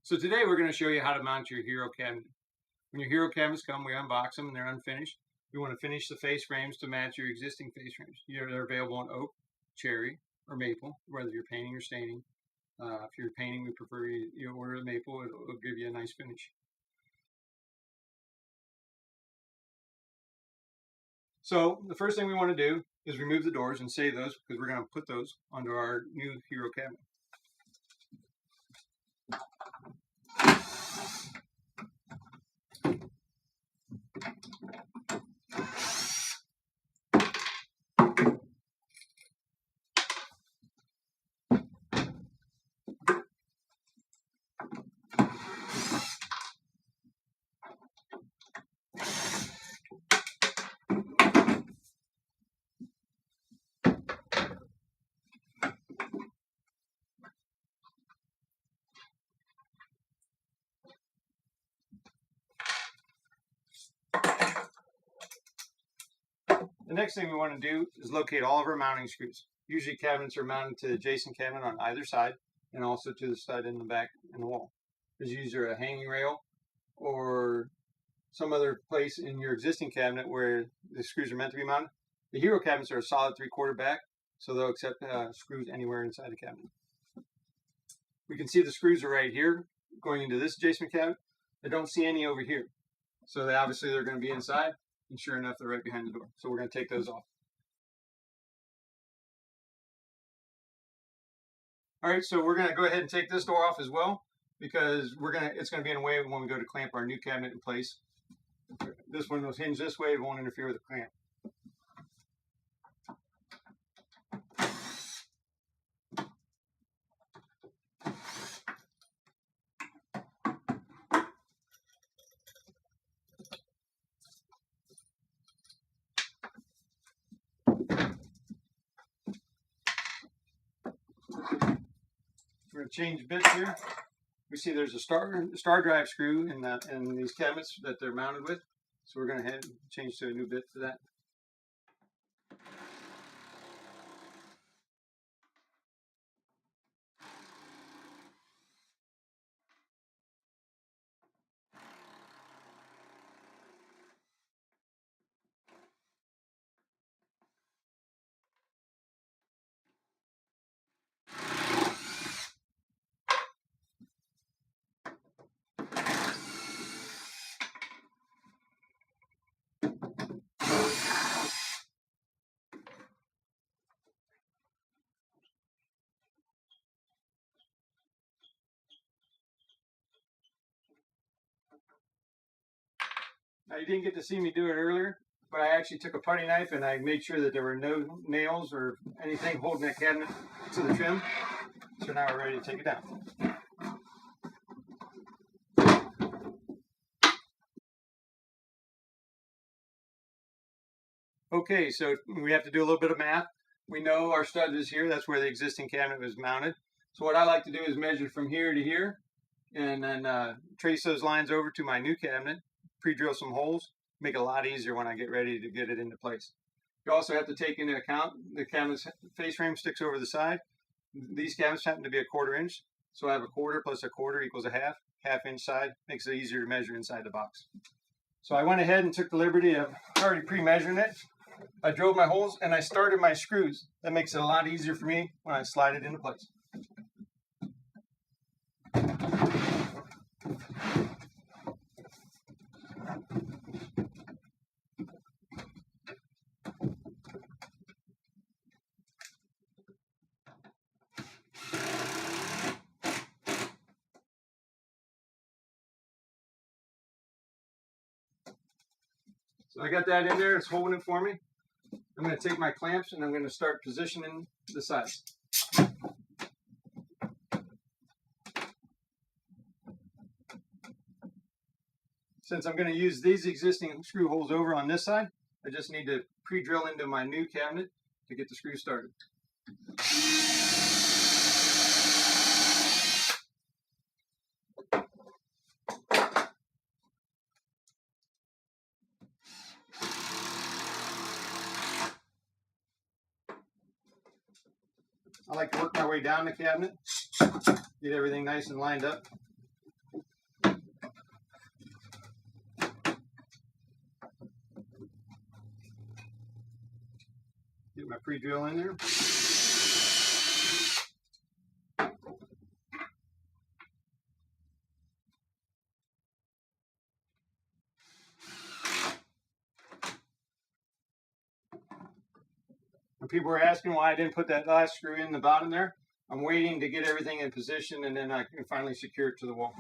So today we're going to show you how to mount your Hero cabinet. When your Hero cabinets come, we unbox them and they're unfinished. We want to finish the face frames to match your existing face frames. They're available in oak, cherry, or maple, whether you're painting or staining. If you're painting, we prefer you order the maple. It'll give you a nice finish. So the first thing we want to do is remove the doors and save those because we're going to put those onto our new Hero cabinet. The next thing we want to do is locate all of our mounting screws. Usually cabinets are mounted to the adjacent cabinet on either side and also to the side in the back in the wall. There's usually a hanging rail or some other place in your existing cabinet where the screws are meant to be mounted. The Hero cabinets are a solid 3/4 back, so they'll accept screws anywhere inside the cabinet. We can see the screws are right here going into this adjacent cabinet. I don't see any over here. So obviously they're going to be inside, and sure enough, they're right behind the door. So we're going to take those off. All right, so we're going to go ahead and take this door off as well because it's going to be in the way when we go to clamp our new cabinet in place. This one will hinge this way, it won't interfere with the clamp. We're going to change bits here. We see there's a star drive screw in these cabinets that they're mounted with. So we're going to change to a new bit for that. Now you didn't get to see me do it earlier, but I actually took a putty knife and I made sure that there were no nails or anything holding that cabinet to the trim. So now we're ready to take it down. Okay, so we have to do a little bit of math. We know our stud is here. That's where the existing cabinet was mounted. So what I like to do is measure from here to here and then trace those lines over to my new cabinet, pre-drill some holes, make it a lot easier when I get ready to get it into place. You also have to take into account the cabinet's face frame sticks over the side. These cabinets happen to be 1/4 inch, so I have 1/4 plus 1/4 equals a half inch side, makes it easier to measure inside the box. So I went ahead and took the liberty of already pre-measuring it. I drove my holes and I started my screws. That makes it a lot easier for me when I slide it into place. So I got that in there, it's holding it for me. I'm going to take my clamps and I'm going to start positioning the sides. Since I'm going to use these existing screw holes over on this side, I just need to pre-drill into my new cabinet to get the screw started. I like to work my way down the cabinet, get everything nice and lined up. Get my pre-drill in there. When people were asking why I didn't put that last screw in the bottom there, I'm waiting to get everything in position and then I can finally secure it to the wall.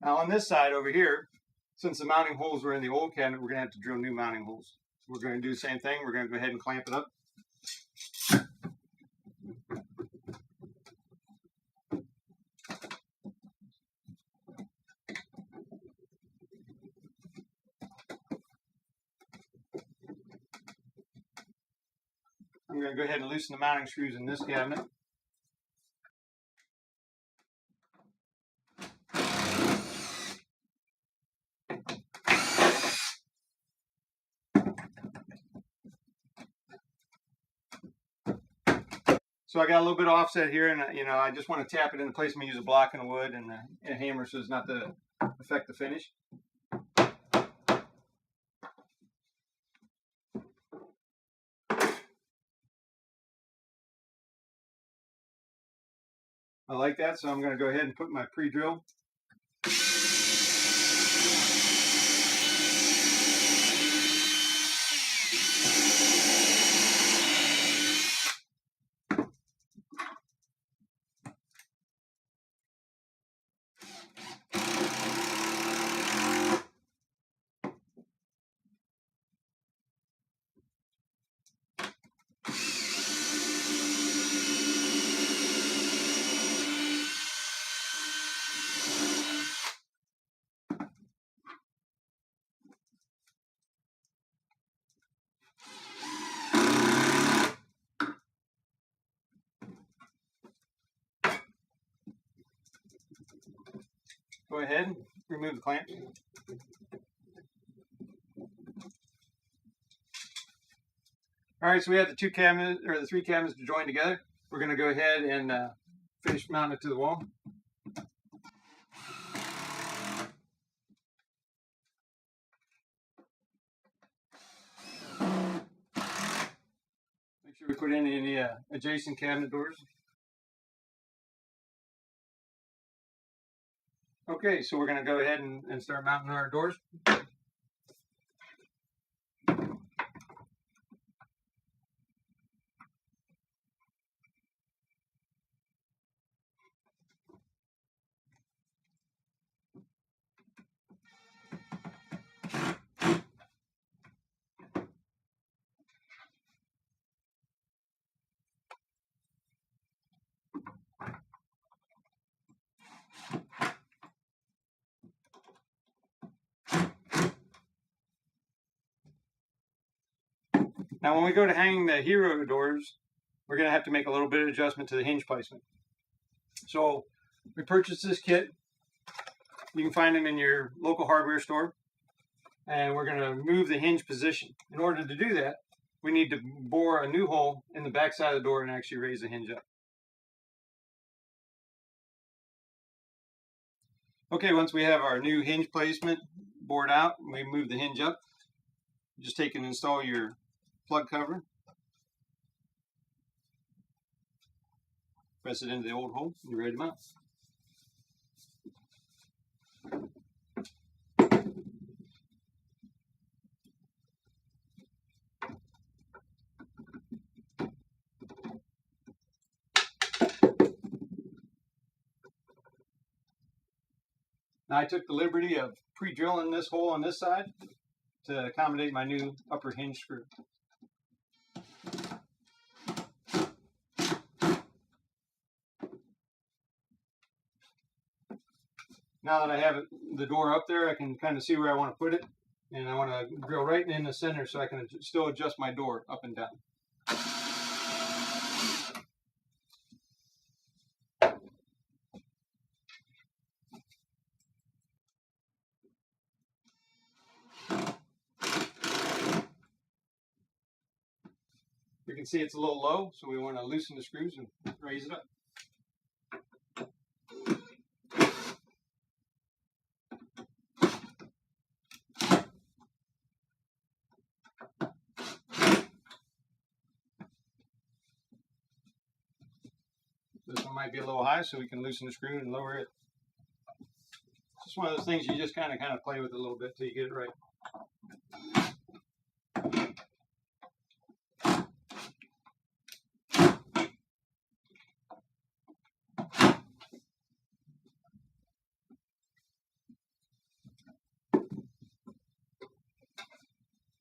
Now on this side over here, since the mounting holes were in the old cabinet, we're going to have to drill new mounting holes. We're going to do the same thing. We're going to go ahead and clamp it up. I'm going to go ahead and loosen the mounting screws in this cabinet. So I got a little bit of offset here, and I just want to tap it into place. I'm going to use a block and a wood and a hammer so as not to affect the finish. I like that, so I'm going to go ahead and put my pre-drill. Go ahead and remove the clamps. All right, so we have the three cabinets to join together. We're going to go ahead and finish mounting it to the wall. Make sure we put in any adjacent cabinet doors. Okay, so we're going to go ahead and start mounting our doors. Now when we go to hang the Hero doors, we're going to have to make a little bit of adjustment to the hinge placement. So we purchased this kit. You can find them in your local hardware store. And we're going to move the hinge position. In order to do that, we need to bore a new hole in the back side of the door and actually raise the hinge up. Okay, once we have our new hinge placement bored out, we move the hinge up. Just take and install your plug cover. Press it into the old hole and you're ready to mount. Now I took the liberty of pre-drilling this hole on this side to accommodate my new upper hinge screw. Now that I have the door up there, I can kind of see where I want to put it. And I want to drill right in the center so I can still adjust my door up and down. You can see it's a little low, so we want to loosen the screws and raise it up. This one might be a little high, so we can loosen the screw and lower it. It's just one of those things you just kind of play with a little bit till you get it right.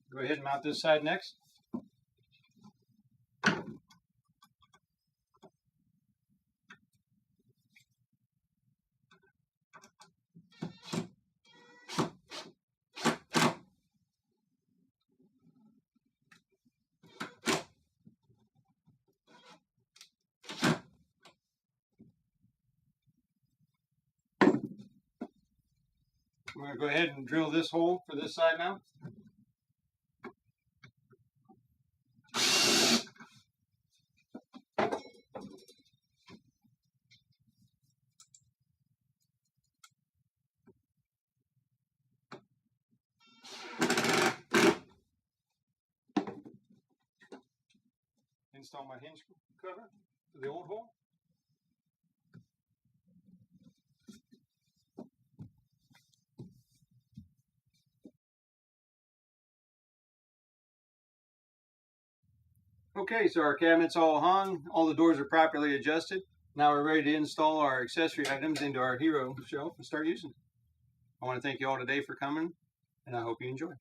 Go ahead and mount this side next. I'm going to go ahead and drill this hole for this side now. Install my hinge cover for the old hole. Okay, so our cabinet's all hung, all the doors are properly adjusted. Now we're ready to install our accessory items into our hero shelf and start using it. I want to thank you all today for coming, and I hope you enjoy.